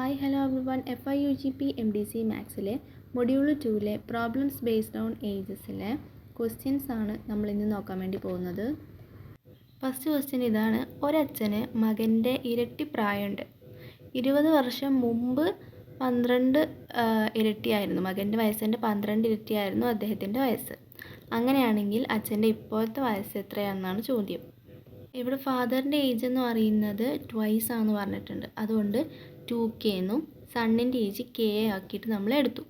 Hi hello everyone FIUGP MDC മാത്സിലെ module 2-ലെ problems based on ഏജസിലെ ക്വസ്റ്റ്യൻസ് ആണ് നമ്മൾ ഇന്ന് നോക്കാൻ വേണ്ടി പോകുന്നത്. ഫസ്റ്റ് ക്വസ്റ്റ്യൻ ഇതാണ്. ഒരച്ഛന് മകൻ്റെ ഇരട്ടി പ്രായമുണ്ട്. 20 വർഷം മുമ്പ് 12 ഇരട്ടിയായിരുന്നു, മകൻ്റെ വയസ്സിൻ്റെ 12 ഇരട്ടിയായിരുന്നു അദ്ദേഹത്തിൻ്റെ വയസ്സ്. അങ്ങനെയാണെങ്കിൽ അച്ഛൻ്റെ ഇപ്പോഴത്തെ വയസ്സ് എത്രയാണെന്നാണ് ചോദ്യം. ഇവിടെ ഫാദറിൻ്റെ ഏജ് എന്ന് പറയുന്നത് ട്വൈസ് ആണെന്ന് പറഞ്ഞിട്ടുണ്ട്. അതുകൊണ്ട് 2K എന്നും സണ്ണിൻ്റെ ഏജ് K ആക്കിയിട്ട് നമ്മൾ എടുത്തു.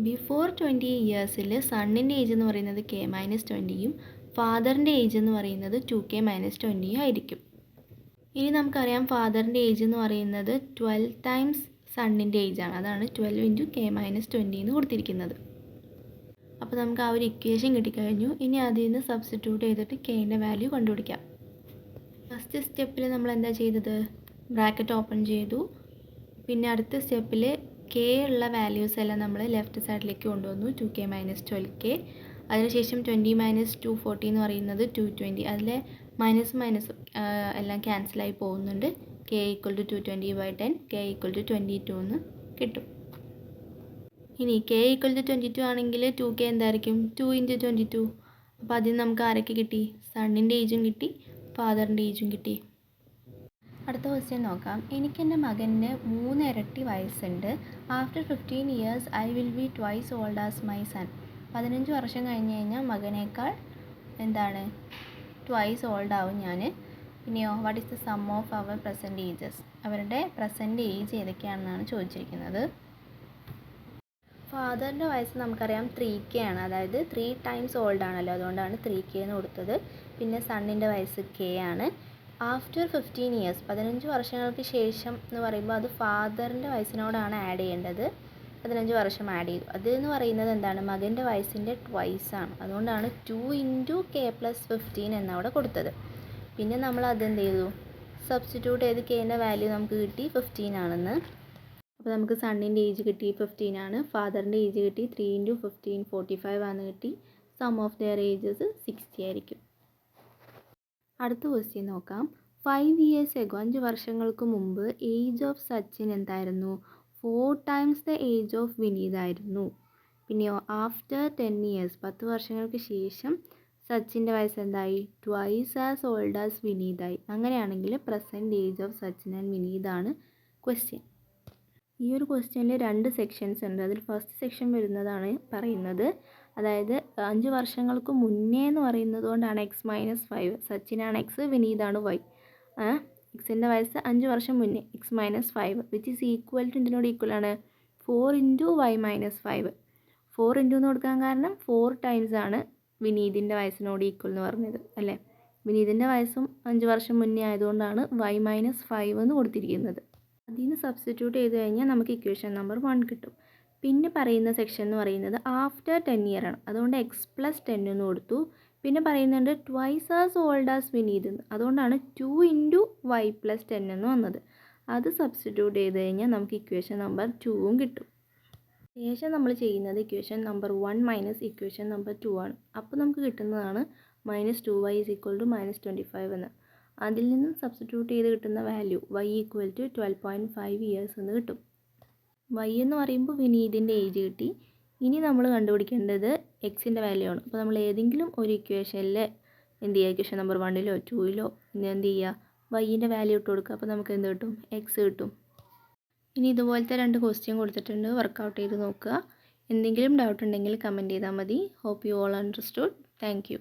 ബിഫോർ 20 ഇയേഴ്സിൽ സണ്ണിൻ്റെ ഏജ് എന്ന് പറയുന്നത് K-20യും ഫാദറിൻ്റെ ഏജ് എന്ന് പറയുന്നത് 2K-20യും ആയിരിക്കും. ഇനി നമുക്കറിയാം ഫാദറിൻ്റെ ഏജ് എന്ന് പറയുന്നത് 12 ടൈംസ് സണ്ണിൻ്റെ ഏജാണ്. അതാണ് 12 × K-20 എന്ന് കൊടുത്തിരിക്കുന്നത്. അപ്പോൾ നമുക്ക് ആ ഒരു ഇക്വേഷൻ കിട്ടിക്കഴിഞ്ഞു. ഇനി അതിൽ നിന്ന് സബ്സ്റ്റിറ്റ്യൂട്ട് ചെയ്തിട്ട് Kൻ്റെ വാല്യൂ കണ്ടുപിടിക്കാം. ഫസ്റ്റ് സ്റ്റെപ്പിൽ നമ്മൾ എന്താ ചെയ്തത്? ബ്രാക്കറ്റ് ഓപ്പൺ ചെയ്തു. പിന്നെ അടുത്ത സ്റ്റെപ്പിൽ K ഉള്ള വാല്യൂസ് എല്ലാം നമ്മൾ ലെഫ്റ്റ് സൈഡിലേക്ക് കൊണ്ടുവന്നു. 2K-12K. അതിനുശേഷം 20 - 240 എന്ന് പറയുന്നത് 220. അതിലെ മൈനസും എല്ലാം ക്യാൻസലായി പോകുന്നുണ്ട്. K = 220/10, K = 22 എന്ന് കിട്ടും. ഇനി K = 22 ആണെങ്കിൽ 2K എന്തായിരിക്കും? 2 × 22. അപ്പോൾ അതിന് നമുക്ക് ആരൊക്കെ കിട്ടി? സണ്ണിൻ്റെ ഏജും കിട്ടി, ഫാദറിൻ്റെ ഏജും കിട്ടി. അടുത്ത ക്വസ്റ്റ്യൻ നോക്കാം. എനിക്കെൻ്റെ മകൻ്റെ 3 ഇരട്ടി വയസ്സുണ്ട്. After 15 years I will be twice old as my son. 15 വർഷം കഴിഞ്ഞ് കഴിഞ്ഞാൽ മകനേക്കാൾ എന്താണ്? ട്വൈസ് ഓൾഡ് ആവും ഞാൻ. പിന്നെയോ what is the sum of അവർ പ്രസൻറ്റ് ഏജസ്? അവരുടെ പ്രസൻറ്റ് ഏജ് ഏതൊക്കെയാണെന്നാണ് ചോദിച്ചിരിക്കുന്നത്. ഫാദറിൻ്റെ വയസ്സ് നമുക്കറിയാം 3K ആണ്, അതായത് 3 ടൈംസ് ഓൾഡ് ആണല്ലോ, അതുകൊണ്ടാണ് 3K എന്ന് കൊടുത്തത്. പിന്നെ സണ്ണിൻ്റെ വയസ്സ് K ആണ്. ആഫ്റ്റർ 15 ഇയേഴ്സ് 15 വർഷങ്ങൾക്ക് ശേഷം എന്ന് പറയുമ്പോൾ അത് ഫാദറിൻ്റെ വയസ്സിനോടാണ് ആഡ് ചെയ്യേണ്ടത്. 15 വർഷം ആഡ് ചെയ്തു. അതെന്ന് പറയുന്നത് എന്താണ്? മകൻ്റെ വയസ്സിൻ്റെ ട്വൈസ് ആണ്. അതുകൊണ്ടാണ് 2 × K+15 എന്നവിടെ കൊടുത്തത്. പിന്നെ നമ്മൾ അതെന്ത് ചെയ്തു? സബ്സ്റ്റിറ്റ്യൂട്ട് ചെയ്ത് Kൻ്റെ വാല്യൂ നമുക്ക് കിട്ടി 15 ആണെന്ന്. അപ്പോൾ നമുക്ക് സണ്ണിൻ്റെ ഏജ് കിട്ടി 15 ആണ്, ഫാദറിൻ്റെ ഏജ് കിട്ടി 3 × 15 45 ആണെന്ന് കിട്ടി. സം ഓഫ് ദെയർ ഏജസ് 60 ആയിരിക്കും. അടുത്ത ക്വസ്റ്റ്യൻ നോക്കാം. 5 years ago 5 വർഷങ്ങൾക്ക് മുമ്പ് ഏജ് ഓഫ് സച്ചിൻ എന്തായിരുന്നു? 4 times the age of Vineeth ആയിരുന്നു. പിന്നെയോ ആഫ്റ്റർ 10 ഇയേഴ്സ് 10 വർഷങ്ങൾക്ക് ശേഷം സച്ചിൻ്റെ വയസ്സ് എന്തായി? ട്വൈസ് ആസ് ഓൾഡ് ആസ് വിനീതായി. അങ്ങനെയാണെങ്കിൽ present age of Sachin and വിനീതാണ് ക്വസ്റ്റ്യൻ. ഈ ഒരു ക്വസ്റ്റ്യനിൽ 2 സെക്ഷൻസ് ഉണ്ട്. അതിൽ ഫസ്റ്റ് സെക്ഷൻ വരുന്നതാണ് പറയുന്നത്, അതായത് 5 വർഷങ്ങൾക്ക് മുന്നേ എന്ന് പറയുന്നത് കൊണ്ടാണ് X-5. സച്ചിനാണ് X, വിനീതാണ് Y. എക്സിൻ്റെ വയസ്സ് 5 വർഷം മുന്നേ, X-5 which is equal to ഇതിനോട് ഈക്വൽ ആണ് 4 × Y-5. 4 × എന്ന് കൊടുക്കാൻ കാരണം 4 ടൈംസ് ആണ് വിനീതിൻ്റെ വയസ്സിനോട് ഈക്വൽ എന്ന് പറഞ്ഞത് അല്ലേ. വിനീതിൻ്റെ വയസ്സും 5 വർഷം മുന്നേ ആയതുകൊണ്ടാണ് Y-5 എന്ന് കൊടുത്തിരിക്കുന്നത്. അതിൽ നിന്ന് സബ്സ്റ്റിറ്റ്യൂട്ട് ചെയ്ത് കഴിഞ്ഞാൽ നമുക്ക് ഇക്വേഷൻ നമ്പർ 1 കിട്ടും. പിന്നെ പറയുന്ന സെക്ഷൻ എന്ന് പറയുന്നത് ആഫ്റ്റർ 10 ഇയർ ആണ്, അതുകൊണ്ട് X+10 എന്ന് കൊടുത്തു. പിന്നെ പറയുന്നുണ്ട് twice as old as Vineeth എന്ന്, അതുകൊണ്ടാണ് 2 × Y+10 എന്ന് വന്നത്. അത് സബ്സ്റ്റിറ്റ്യൂട്ട് ചെയ്ത് കഴിഞ്ഞാൽ നമുക്ക് ഇക്വേഷൻ നമ്പർ 2 കിട്ടും. ശേഷം നമ്മൾ ചെയ്യുന്നത് ഇക്വേഷൻ നമ്പർ 1 - ഇക്വേഷൻ നമ്പർ 2 ആണ്. അപ്പോൾ നമുക്ക് കിട്ടുന്നതാണ് -2y = -25 എന്ന്. അതിൽ നിന്നും സബ്സ്റ്റിറ്റ്യൂട്ട് ചെയ്ത് കിട്ടുന്ന വാല്യൂ y = 12.5 ഇയേഴ്സ് എന്ന് കിട്ടും. y എന്ന് പറയുമ്പോൾ വിനീതിൻ്റെ ഏജ് കിട്ടി. ഇനി നമ്മൾ കണ്ടുപിടിക്കേണ്ടത് എക്സിൻ്റെ വാല്യൂ ആണ്. അപ്പോൾ നമ്മൾ ഏതെങ്കിലും ഒരു ഇക്വേഷനിൽ എന്ത് ചെയ്യുക? ഇക്വേഷൻ നമ്പർ 1-ലോ 2-ലോ എന്ത് ചെയ്യുക? വൈൻ്റെ വാല്യൂ ഇട്ട് കൊടുക്കുക. അപ്പോൾ നമുക്ക് എന്ത് കിട്ടും? എക്സ് കിട്ടും. ഇനി ഇതുപോലത്തെ 2 ക്വസ്റ്റ്യൻ കൊടുത്തിട്ടുണ്ട്, വർക്കൗട്ട് ചെയ്ത് നോക്കുക. എന്തെങ്കിലും ഡൗട്ട് ഉണ്ടെങ്കിൽ കമൻറ്റ് ചെയ്താൽ മതി. Hope you all understood. Thank U.